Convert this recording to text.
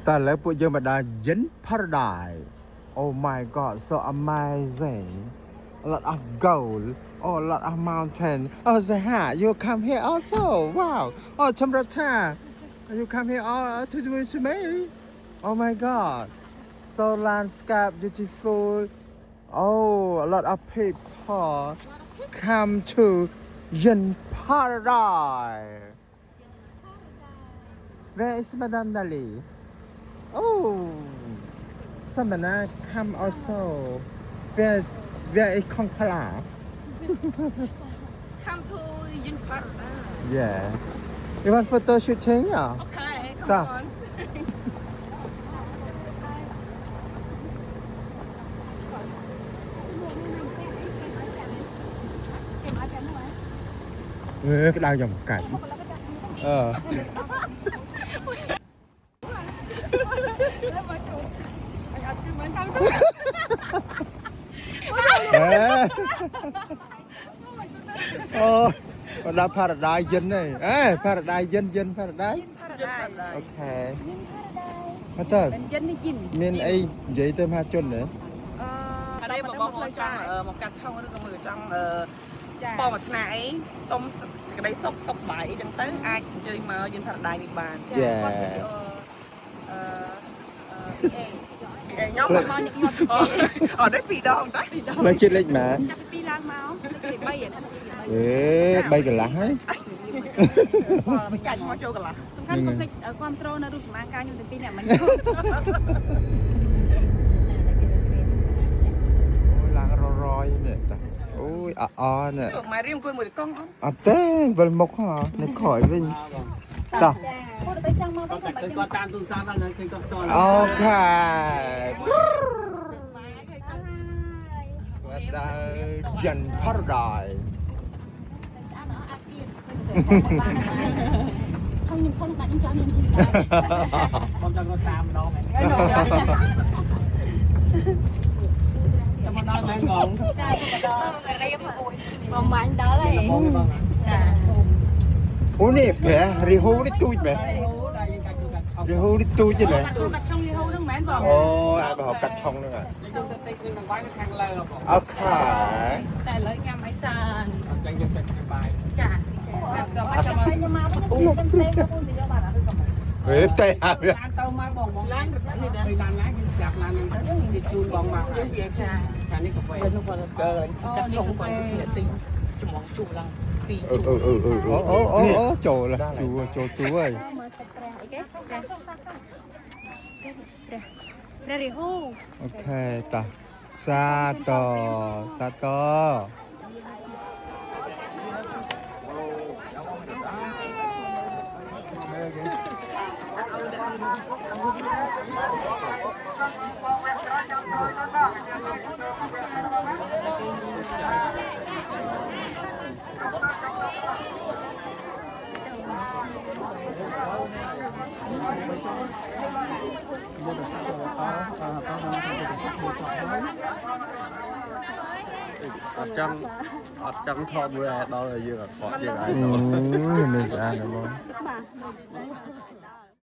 แต่แล้วพวกยังมาได้ยิน paradise oh my god so amazing a lot of gold oh a lot of mountain oh Zaha you come here also wow oh ชมรท่า you come here all to me oh my god so landscape beautiful oh a lot of people come to Yin Paradise where is Madame Dali oh Samana come also where is Kong Pala Come to Yin Paradise. yeah you want photo shooting Okay, come Stop. on. cái đau dòng cảnh còn là paradise dân này paradise dân paradise ok mà tớ nên ấy vậy tôi mà chôn nữa đây màបងប្អូនចង់មកកាត់ឆុងឬក៏មើលចង់បបមួយថ្នាក់អីសុំក្តីសុខសុខសប្បាយអីចឹងទៅអាចអញ្ជើញមកយន្ត Paradise នេះបានខ្ញុំមកញឹកញាប់អត់ទេពីរដងតែលេខចិត្តលេខម៉ាចាប់ពី2ឡើងមកលេខ3ហ្នឹង3កន្លះហើយមិនចាច់មកចូលកន្លះសំខាន់កុំភ្លេចគ្រប់ត្រូលនៅរូបសមាការខ្ញុំទាំងពីរអ្នកមិនឡើងរយនេះតាអូយអនេះមករៀងអង្គុយមួយកង់អត់ទេវិលមុខនៅក្រោយវិញតោះទៅចង់មកវិញឃើញគាត់តាមទូរស័ព្ទហ្នឹងឃើញគាត់ផ្ទាល់អូខេគាត់ដល់ចិន Paradise ខ្ញុំបាត់ខ្ញុំចង់មានជីវិតខ្ញុំចង់រត់តាមម្ដងហ្នឹងតែមកដល់ហ្នឹងងងចារៀបបងបាញ់ដល់ហើយចា អូនេះព្រះរីហូនេះទូចមែនរីហូនេះទូចទេកាត់ឆុងរីហូហ្នឹងមែនបងអូអាចបើកាត់ឆុងហ្នឹងហ៎យើងទៅតិចនឹងបាយនៅខាងលើបងអូខេតែឥឡូវញ៉ាំអីសានអញ្ចឹងយើងទៅខាងបាយចាចាំមកខ្ញុំមកអូខ្ញុំផ្លេងទៅទៅយកបាត់អត់ហេតែឡានទៅមកបងឡានទៅនេះដល់ឡានណាយើងប្រាប់ឡានហ្នឹងទៅវាជូនបងមកយើងវាចាខាងនេះកាហ្វេនោះគាត់កាត់ឆុងគាត់ទីចំងជុំឡើងពីអូចូលឡាចូលទូហើយមើលសាច់ព្រះអីគេព្រះរីហូអូខេតាសាតអត់ចង់ថតមួយដល់យើងអត់ខកយើងហើយនេះស្អាតណាស់បងបាទ